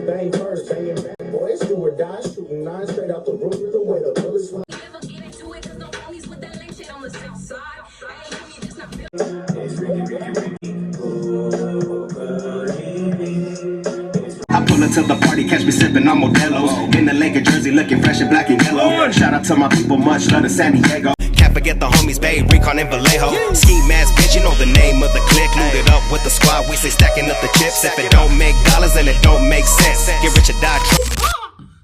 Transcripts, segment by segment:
bang first, bang it back. Boy, it's do or die, shooting 9 straight out the roof with the way the bullets fly. Never get into it, cause no homies with that lame shit on the south side. I ain't with me, just not feel. I pull up to the party, catch me sipping on Modelo's. In the Laker jersey, looking fresh and black and yellow. Shout out to my people, much love to San Diego. Can't forget the homies, babe, Recon and Vallejo. Ski mask, bitch, you know the name of the clique. Loaded up with the squad, we say stacking up the chips. If it don't make dollars, then it don't make sense. Get rich or die.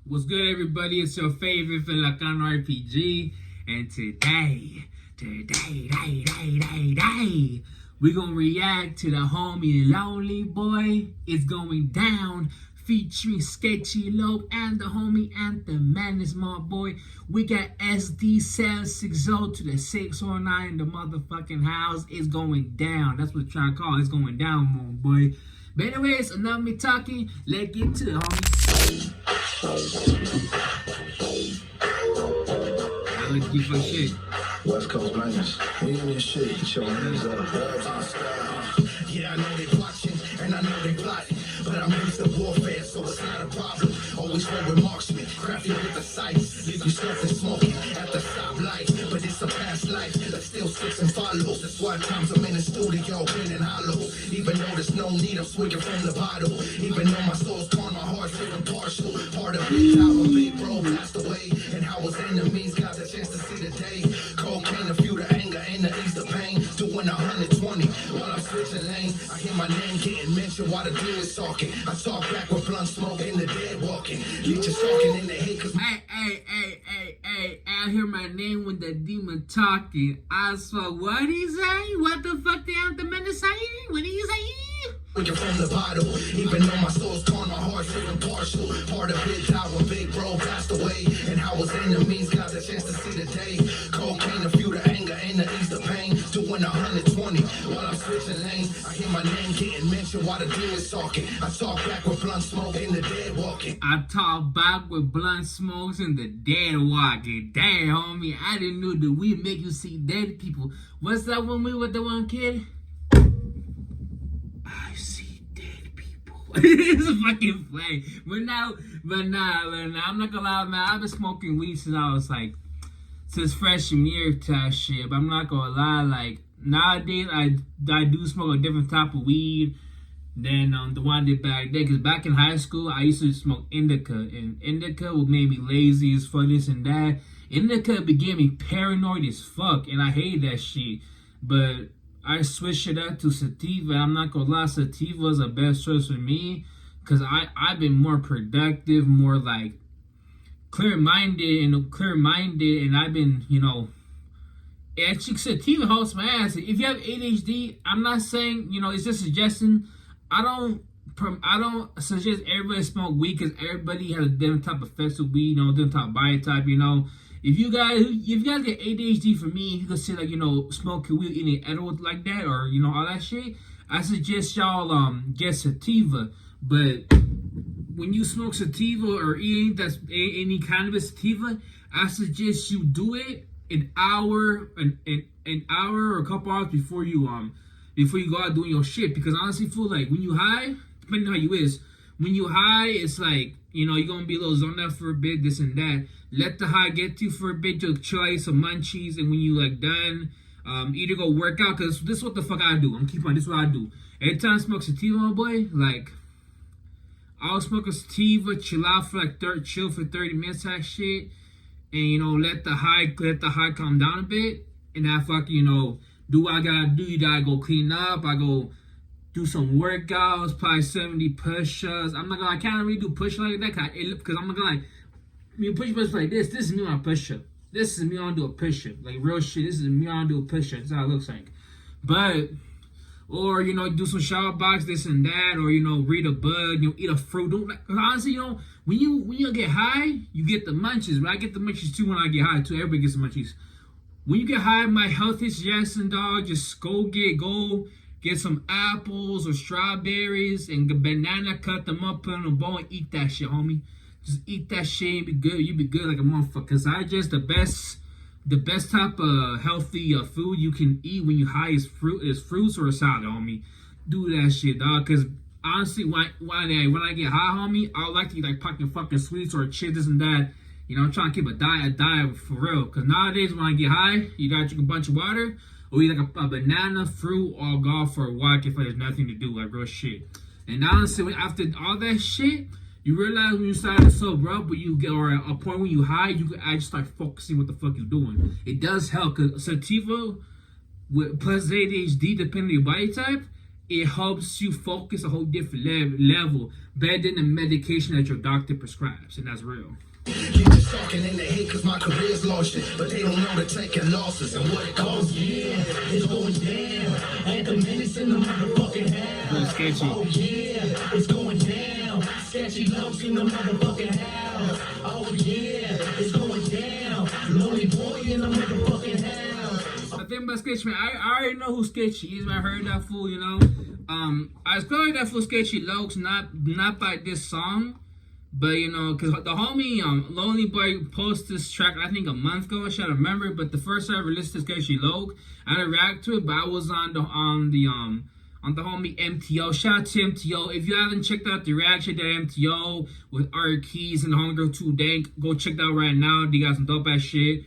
What's good, everybody? It's your favorite Filacano RPG, and today, we gonna react to the homie Lonelyboi. It's going down, featuring Sketchy, Lowk, and the homie Anthem. MENACE, my boy. We got SD760 to the 609 in the motherfucking house. It's going down. That's what we're trying to call it. It's going down, my boy. But anyways, enough of me talking. Let's get to it, homie. I look deep for shit. West Coast bangers. We in this shit. Get your hands up. Yeah, I know they watching and I know they plotting, but I'm used to warfare, so it's not a problem. Always roll with marksmen, crafty with the sights. Leave you stuck and smoking at the stoplight, but it's a past life that still sticks and follows. That's why times I'm in the studio cleaning hollows. Even though there's no need, I'm swinging from the bottle. Even though my soul's torn, my heart's feeling partial. Part of it, how a big bro passed away, and how his enemies got the chance to see the day. Cocaine, a few the anger and the ease the pain. Doing 120 while I'm switching lane. I hear my name getting mentioned while the dude is talking. I talk back with blunt smoke and the dead walking. Leeches talking in the head cause I hear my name when the demon talking. I saw what he say? What the fuck the Anthem is saying? What he say? Drinking from the bottle, even though my soul's torn, my heart's feeling partial. Part of it died when Big Bro passed away, and how his enemies got the chance to see the day. Cocaine, a few the anger and the ease the pain. Doing 120 while I'm switching lanes. I hear my name getting mentioned while the dude is talking. I talk back with blunt smoke and the dead walking. I talk back with blunt smokes and the dead walking. Damn, homie, I didn't know that we make you see dead people. What's that one movie with the one kid? I see dead people. It's fucking funny. But nah, I'm not gonna lie, man. I've been smoking weed since I was like, since freshman year type shit. But I'm not gonna lie, like, nowadays I do smoke a different type of weed than the one I did back then. Because back in high school, I used to smoke indica. And indica would make me lazy as fuck, this and that. Indica began me paranoid as fuck. And I hate that shit. But I switched it up to sativa. I'm not gonna lie, sativa is the best choice for me. Because I've been more productive, more like clear-minded, and I've been, you know, actually sativa helps my ass. If you have ADHD, I'm not saying, you know, it's just suggesting. I don't suggest everybody smoke weed because everybody has a different type of effects with weed, you know, different type of body type, you know. If you guys get ADHD for me, you can say like, you know, smoking weed, eating edible like that, or you know, all that shit. I suggest y'all get sativa. But when you smoke sativa or eating any kind of a sativa, I suggest you do it an hour or a couple hours before you go out doing your shit. Because honestly, feel like when you high, depending on how you is, when you high, it's like, you know, you're gonna be a little zoned out for a bit, this and that. Let the high get to you for a bit, you'll try some munchies, and when you like done, either go work out, because this is what the fuck I do. I'm keeping on, this is what I do. Every time I smoke sativa, my boy, like, I'll smoke a sativa, chill out for like chill for 30 minutes type shit, and you know, let the high calm down a bit, and I fucking, you know, do what I gotta do. You gotta go clean up, I go do some workouts, probably 70 push-ups. I can't really do push-ups like that, because I'm not gonna like, push-ups like this is me on a push-up. This is me on do a push-up. Like real shit, this is me on do a push-up. That's how it looks like. But, or, you know, do some shower box, this and that, or, you know, read a book, you know, eat a fruit. Don't, like, honestly, you know, when you get high, you get the munchies. But I get the munchies too when I get high too. Everybody gets the munchies. When you get high, my healthy suggestion, dog, just go get some apples or strawberries and banana, cut them up, put them in a bowl, and eat that shit, homie. Just eat that shit and be good. You be good like a motherfucker. Cause I just the best type of healthy food you can eat when you high is fruits or a salad, homie. Do that shit, dog. Cause honestly, when I get high, homie, I like to eat like fucking sweets or chips, this and that. You know, I'm trying to keep a diet for real. Cause nowadays when I get high, you gotta drink a bunch of water or eat like a banana, fruit, or go for a walk if there's nothing to do, like real shit. And honestly, after all that shit, you realize when you start to sober up, when you get or a point when you high, you can actually start focusing what the fuck you're doing. It does help because sativa with plus ADHD, depending on your body type, it helps you focus a whole different level, better than the medication that your doctor prescribes, and that's real. You just talking in the hate cause my career's launching, but they don't know they're taking losses and what it costs. Yeah, it's going down. And the menace in the motherfucking house. Sketchy. Oh yeah, it's going down. Sketchy Lowk in the motherfucking house. Oh yeah, it's going down. Lonelyboi in the motherfucking house. I think about Sketchy, man, I already know who Sketchy is. I heard that fool, you know. I discovered that fool Sketchy Lowk's not by this song. But, you know, because the homie, Lonelyboi posted this track, I think, a month ago. I should remember. But the first time I ever listened to Sketchy Lowk, I didn't react to it. But I was on the homie MTO. Shout out to MTO. If you haven't checked out the reaction to MTO with Art Keys and the Homegirl 2 Dank, go check that out right now. They got some dope ass shit.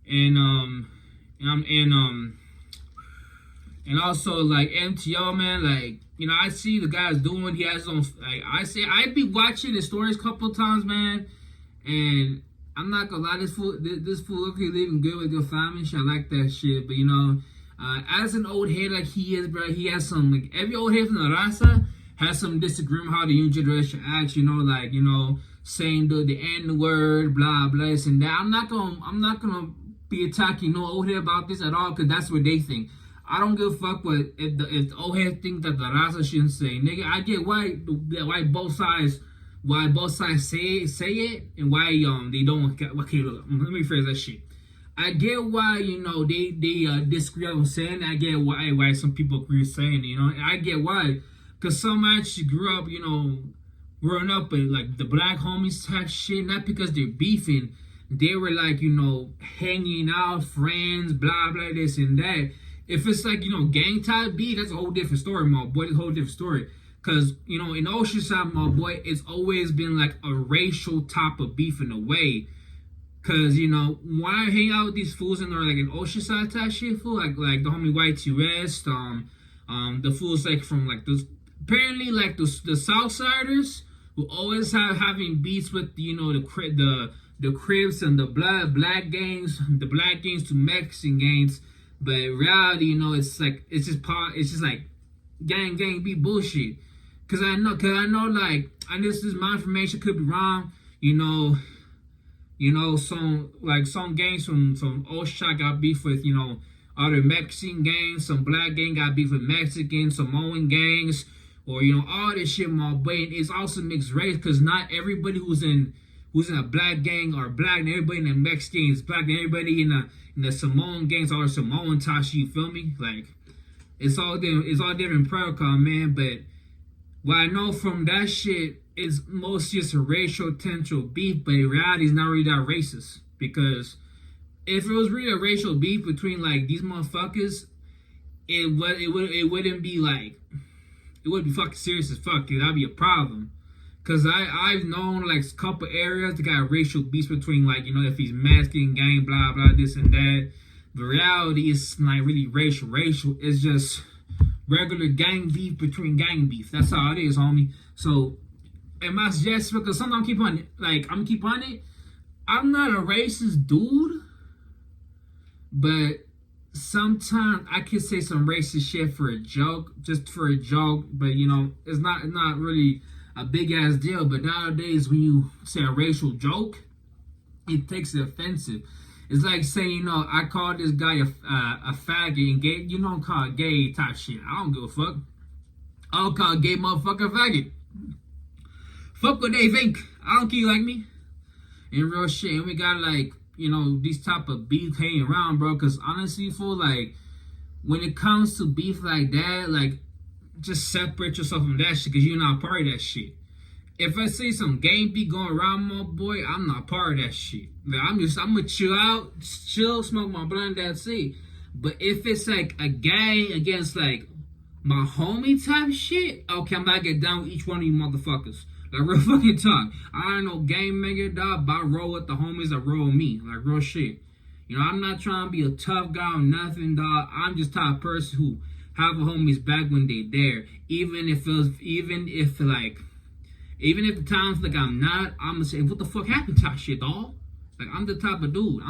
And also, like, MTO, man, like, you know, I see the guy's doing what he has his own, like, I'd be watching his stories a couple times, man, and I'm not gonna lie, this fool look living good with your family, shit, I like that shit, but, you know, as an old head like he is, bro, he has some, like, every old head from the raza has some disagreement how the young generation acts, you know, like, you know, saying the N-word, blah, blah, this and that. I'm not gonna be attacking no old head about this at all, because that's what they think. I don't give a fuck what if the old head think that the raza shouldn't say. Nigga, I get why both sides say it and why they don't. Okay, look, let me phrase that shit. I get why, you know, they disagree on saying. I get why some people agree with saying it, you know. And I get why, cause some actually grew up, you know, growing up with like the black homies type shit. Not because they're beefing, they were like, you know, hanging out, friends, blah blah, this and that. If it's like, you know, gang type beef, that's a whole different story, my boy. It's a whole different story. Because, you know, in Oceanside, my boy, it's always been like a racial type of beef in a way. Because, you know, when I hang out with these fools and they're like an Oceanside type shit, fool, like the homie YTS, the fools like from like those, apparently like the Southsiders who always having beefs with, you know, the Crips and the black gangs to Mexican gangs. But in reality, you know, it's just like gang beat bullshit. Cause I know like, and this is my information, could be wrong. You know, some gangs from Oshak got beef with, you know, other Mexican gangs, some black gang got beef with Mexican, Samoan gangs, or, you know, all this shit, my boy. And it's also mixed race, cause not everybody who's in a black gang are black, and everybody in the Mexican is black, and everybody in the Samoan gangs are Samoan Tashi, you feel me? Like, it's all different protocol, man. But what I know from that shit is mostly just a racial potential beef, but in reality, it's not really that racist. Because if it was really a racial beef between like these motherfuckers, it wouldn't be like, it would be fucking serious as fuck, dude. That'd be a problem. Cause I've known like a couple areas that got racial beefs between, like, you know, if he's Mexican gang, blah blah, this and that. The reality is not really racial. Racial is just regular gang beef between gang beef. That's how it is, homie. So, and my suggestion, because sometimes I'm gonna keep on it. I'm not a racist dude, but sometimes I can say some racist shit for a joke, just for a joke. But, you know, it's not really a big ass deal. But nowadays, when you say a racial joke, it takes it offensive. It's like saying, you know, I call this guy a faggot and gay. You don't call it gay type shit. I don't give a fuck. I'll call a gay motherfucker a faggot. Fuck what they think. I don't care, you like me. And real shit. And we got, like, you know, these type of beef hanging around, bro. Because honestly, fool, like, when it comes to beef like that, like, just separate yourself from that shit, because you're not part of that shit. If I see some gang beef going around, my boy, I'm not part of that shit. Like, I'm gonna chill out, smoke my blunt, that's it. But if it's like a gang against like my homie type shit, okay, I'm about to get down with each one of you motherfuckers. Like, real fucking talk. I ain't no game maker, dog, but I roll with the homies that roll with me. Like, real shit. You know, I'm not trying to be a tough guy or nothing, dog. I'm just type of person who have a homies back when they there. Even if the times like I'm not, I'm gonna say, what the fuck happened type shit, dog? Like, I'm the type of dude.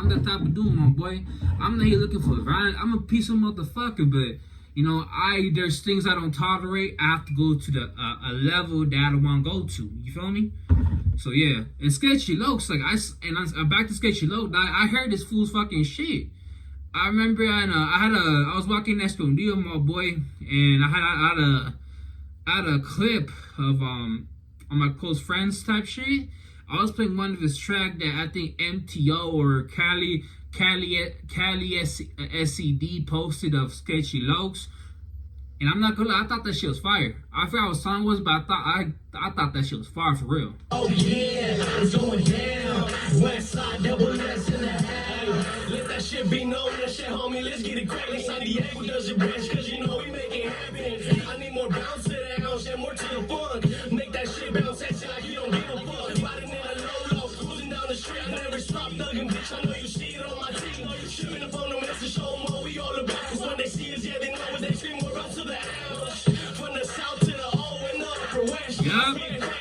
My boy. I'm not here looking for violence. I'm a piece of motherfucker, but you know, there's things I don't tolerate. I have to go to a level that I don't want to go to. You feel me? So yeah, and Sketchy Lowk's like I'm back to Sketchy Lowk. I heard this fool's fucking shit. I remember I was walking next to him, my boy, and I had a clip of on my close friends type shit. I was playing one of his track that I think MTO or Cali SCD posted of Sketchy Lowk's. And I'm not gonna lie, I thought that shit was fire. I forgot what song it was, but I thought that shit was fire for real. Oh yeah, it's going down. West side, double S in the house. Let that shit be known, that shit, homie. Let's get it cracking. San Diego does it best, cause you know we make it happen. I need more bounce to the house and more to the funk. Make that shit bounce, that shit like you don't give a fuck. Riding in a low, cruising down the street. I never stop thugging, bitch. I know you see it on my team. Shooting up on the message, show them what we all about. Cause when they see us, yeah, they know what they scream. We're up to the house. From the south to the O and up for west. Yeah.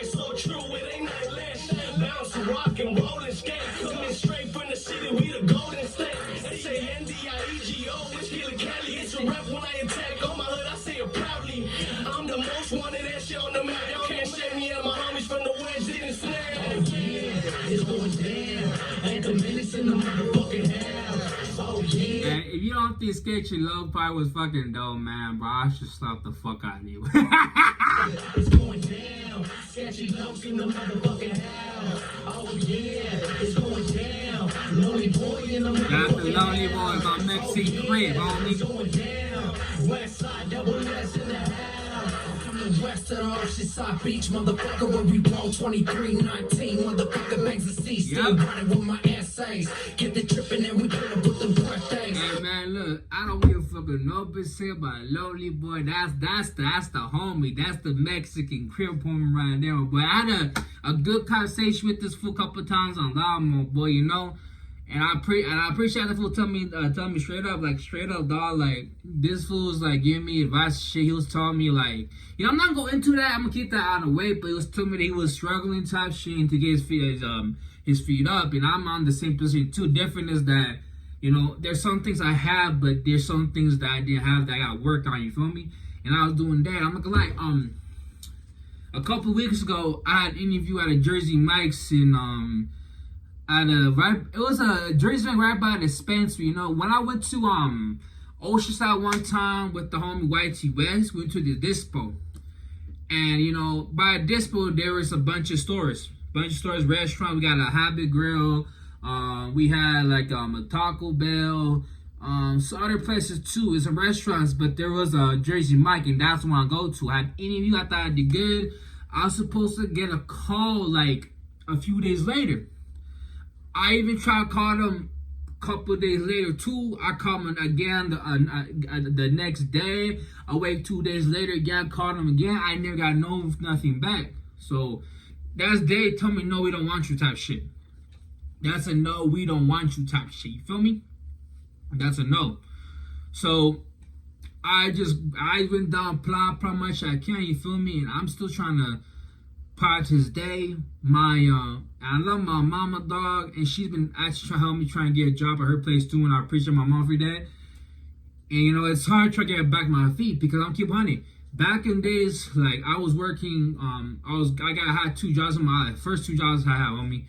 So true, it ain't nothing less. Bounce, rock, and roll and skate. Coming straight from the city, we the Golden State. SANDIEGO, it's killing Cali. It's a rap when I attack on my hood, I say it proudly. I'm the most wanted, that shit on the map. Y'all can't shake me out, my homies from the west didn't snare. Oh yeah, it's going down. Ain't the menace in the motherfucking house. Oh yeah. And if you don't think Sketchy Lowk probably was fucking dope, man, bro, I should slap the fuck out of you. It's going down. Sketchy Lowk's in the motherfucking house. Oh yeah, it's going down. Lonelyboi in the motherfucking house. Got the Lonelyboi, my Mexican crib, homie. It's going down. West side, double S in the house. From the west to the Oceanside Beach, motherfucker, where we roll 2319. Motherfucker bangs the CC, Yep. running with my essays. Get the trippin' and we put up with the birthdays. Hey man, look, I don't give a fucking no percent about Lonelyboi. That's the homie. That's the Mexican crib homie right there. But I had a good conversation with this fool a couple times on live, my boy, you know. And I appreciate the fool telling me straight up, dog, like, this fool's like giving me advice and shit. He was telling me like, you know, I'm not going into that. I'm gonna keep that out of the way. But he was telling me that he was struggling type shit to get his feet up, and I'm on the same position too. Different is that, you know, there's some things I have, but there's some things that I didn't have that I got worked on. You feel me? And I was doing that. I'm not gonna lie. A couple weeks ago, I had an interview at a Jersey Mike's in it was a Jersey Mike right by the dispensary. You know, when I went to Oceanside one time with the homie YT West, we went to the dispo, and you know, by the dispo there was a bunch of stores, restaurant. We got a Habit Grill, we had like a Taco Bell, some other places too. It's some restaurants, but there was a Jersey Mike, and that's the one I go to. I had an interview. I thought I did good. I was supposed to get a call like a few days later. I even tried to call them a couple days later too. I called them again the next day. I wait 2 days later again, called them again. I never got nothing back. So that's they told me no, we don't want you type shit. That's a no, we don't want you type shit. You feel me? That's a no. So I went down plot much I can. You feel me? And I'm still trying to. Prior to this day, I love my mama, dog, and she's been actually trying to help me try and get a job at her place too, and I appreciate my mom for that. And you know, it's hard to get back my feet because I'm keep honey. Back in days, like I was working, I had 2 jobs in my life. First 2 jobs I had on me.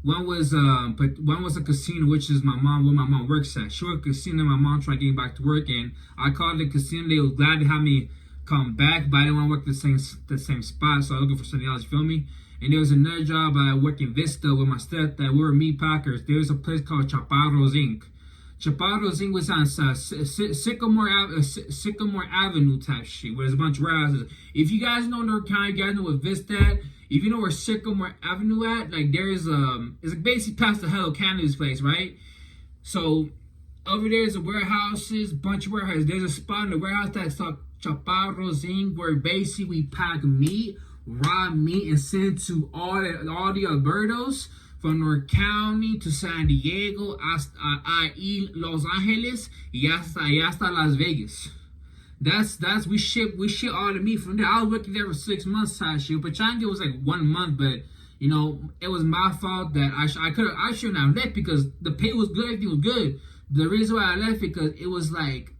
One was a casino, which is where my mom works at. She worked at a casino, my mom tried getting back to work, and I called the casino. They were glad to have me come back, but I didn't want to work the same spot, so I was looking for something else. You feel me? And there was another job I worked in Vista with my stepdad. We were meat packers. There was a place called Chaparros Inc. Chaparros Inc. was on Sycamore Avenue type shit, where there's a bunch of warehouses. If you guys know North County, you guys know what Vista at. If you know where Sycamore Avenue at, like there's it's like basically past the Hello Canada's place, right? So over there's a warehouses, bunch of warehouses. There's a spot in the warehouse that's called chaparros in, where basically we pack meat, raw meat, and send to all the Albertos from North County to San Diego, hasta ahí Los Angeles, y hasta Las Vegas. That's we ship all the meat from there. I was working there for 6 months type shit, but China was like 1 month, but you know, it was my fault that I shouldn't have left because the pay was good, everything was good. The reason why I left because it was like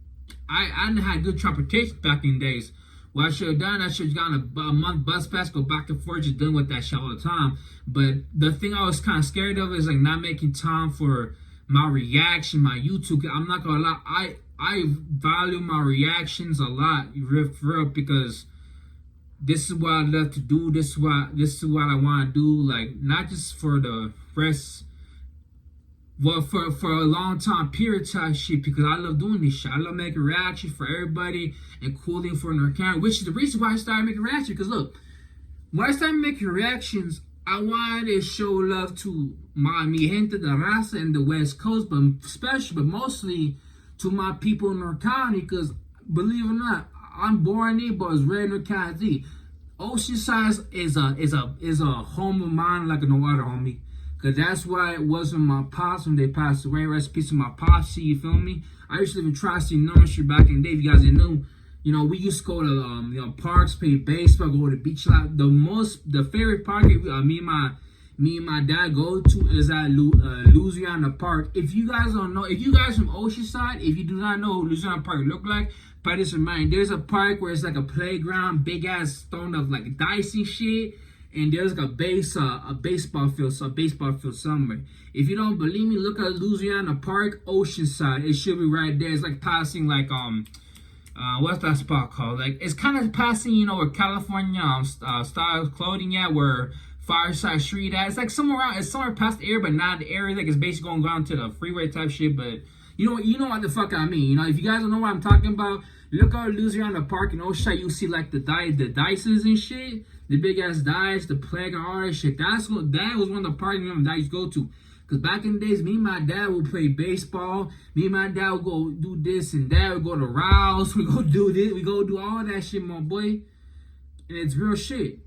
I didn't have good transportation back in days. What I should have done, I should have gotten a month bus pass, go back and forth, just dealing with that shit all the time. But the thing I was kind of scared of is like not making time for my reaction, my YouTube. I'm not gonna lie, I value my reactions a lot, for real, because this is what I love to do. This is what I want to do. Like not just for the rest, well, for a long time period type shit, because I love doing this shit. I love making reactions for everybody and cooling for an account, which is the reason why I started making reactions. Because look, when I started making reactions, I wanted to show love to mi gente de raza in the West Coast, but mostly to my people in North County, because believe it or not, I'm born in, but it's red North County. Oceanside is a home of mine like no other homie. Cause that's why it wasn't my pops when they passed away. Rest in peace to my pops, you feel me? I used to live in Tri-State North Street back in the day. If you guys didn't know, you know, we used to go to parks, play baseball, go to the beach lot. The favorite park me and my dad go to is at Louisiana Park. If you guys don't know, if you guys from Oceanside, if you do not know what Louisiana Park look like, bear this in mind. There's a park where it's like a playground, big ass stone of like dice and shit. And there's like a baseball field somewhere. If you don't believe me, look at Louisiana Park, Oceanside. It should be right there. It's like passing like what's that spot called? Like it's kind of passing, you know, where California style clothing at, where Fireside Street at. It's like somewhere around. It's somewhere past the area, but not the area. Like it's basically going down to the freeway type shit. But you know what the fuck I mean. You know, if you guys don't know what I'm talking about, look out Louisiana Park in Oceanside. You see like the dices and shit. The big ass dice, the plague and all that shit. That was one of the parties that I used to go to. Cause back in the days, me and my dad would play baseball. Me and my dad would go do this and that. We go to Rouse. We go do this. We go do all that shit, my boy. And it's real shit.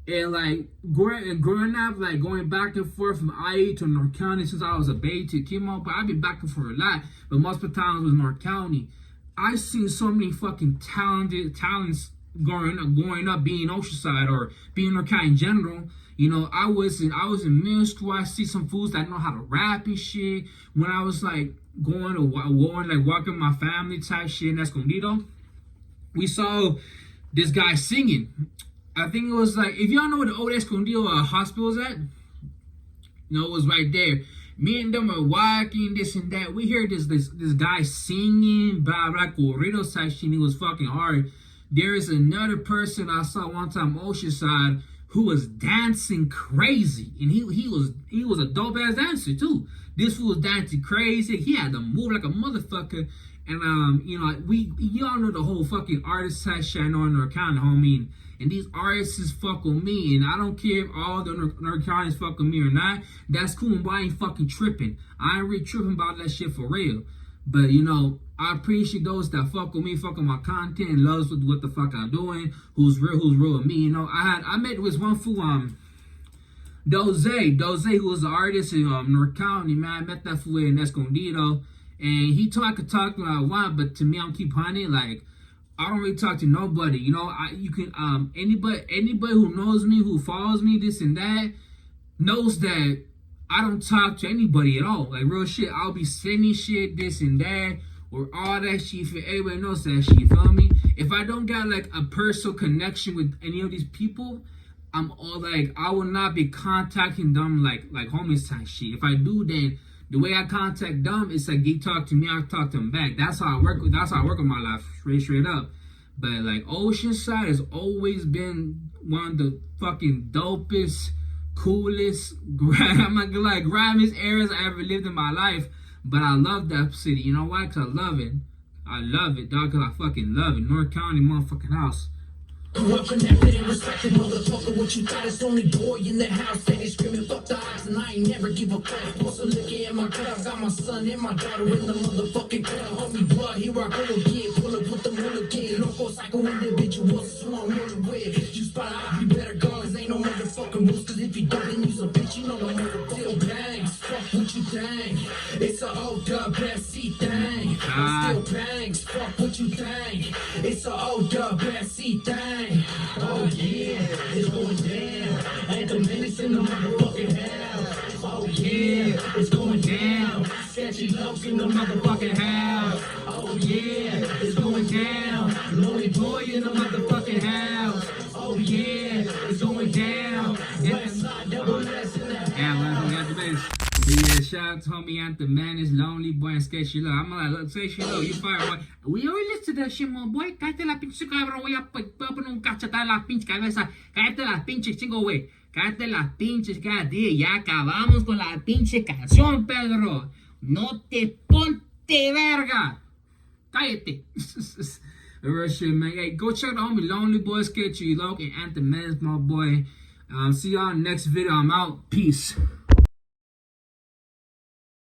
And like growing up, like going back and forth from IE to North County since I was a baby to Kimo, but I've been back and forth a lot. But most of the times it was North County. I've seen so many fucking talents growing up being Oceanside or being North County in general. You know, I was in middle school. I see some fools that know how to rap and shit. When I was like walking with my family type shit in Escondido, we saw this guy singing. I think it was like, if y'all know where the old Escondido hospital is at, you know, it was right there. Me and them were walking, this and that. We heard this guy singing, blah blah, corrido type shit. He was fucking hard. There is another person I saw one time Oceanside who was dancing crazy, and he was a dope ass dancer too. This fool was dancing crazy. He had to move like a motherfucker, and you know, y'all know the whole fucking artist type shit I know in North County, homie. And these artists fuck with me, and I don't care if all the North Counties fuck with me or not. That's cool, but I ain't fucking tripping. I ain't really tripping about that shit for real. But you know, I appreciate those that fuck with me, fuck with my content, and loves what the fuck I'm doing. Who's real with me. You know, I met with one fool, Doze, who was an artist in North County, man. I met that fool in Escondido, and he told I could talk what I want, but to me, I'm keep hunting. Like, I don't really talk to nobody. You know, you can anybody who knows me, who follows me, this and that, knows that I don't talk to anybody at all. Like real shit. I'll be sending shit, this and that, or all that shit. For everybody knows that shit. You feel me? If I don't got like a personal connection with any of these people, I'm all like, I will not be contacting them like homies type shit. If I do, then the way I contact them is like they talk to me, I talk to them back. That's how I work with my life, straight up. But like Oceanside has always been one of the fucking dopest, coolest, I'm not gonna lie, grimiest areas I ever lived in my life. But I love that city. You know why? Cause I love it, dog. Cause I fucking love it. North County, motherfucking house. Well connected and respected, motherfucker. What you thought is only boy in the house, and they screaming fuck the odds, and I ain't ain't never give a fuck. Pour some liquor in my cup. Got my son and my daughter in the motherfucking club. Homie, bro, here I go again. Pull up with the mulligan. Loco psycho individuals. Who I'm rolling with. You spot out, you better go. Cause ain't no motherfucking rules. Cause if you don't, then you's a bitch. You know the motherfucking bangs. Fuck what you think. It's a old dub SC thing. Still bangs. Fuck what you think. It's a old dub SC thing. Oh yeah, it's going down. And the menace in the motherfucking house. Oh yeah, it's going down. Sketchy Lowk in the motherfucking house. Oh yeah, it's going down. Lonelyboi in the motherfucking house. Oh yeah, it's going down. West side double S in the house. Yeah, shout out to homie Anthem, MENACE, Lonelyboi, and Sketchy Lowk. I'm like, look, Sketchy Lowk, you fire, boy. We already listened to that shit, my boy. Cállate la pinche cabrón, voy a poner un cachetado en la pinche cabeza. Cállate la pinche chingo, güey. Cállate la pinche cadilla. Ya acabamos con la pinche canción, Pedro. No te ponte verga. Cállate. Real shit, man. Hey, go check out homie Lonelyboi, Sketchy Lowk, and Anthem, MENACE, my boy. See y'all next video. I'm out. Peace.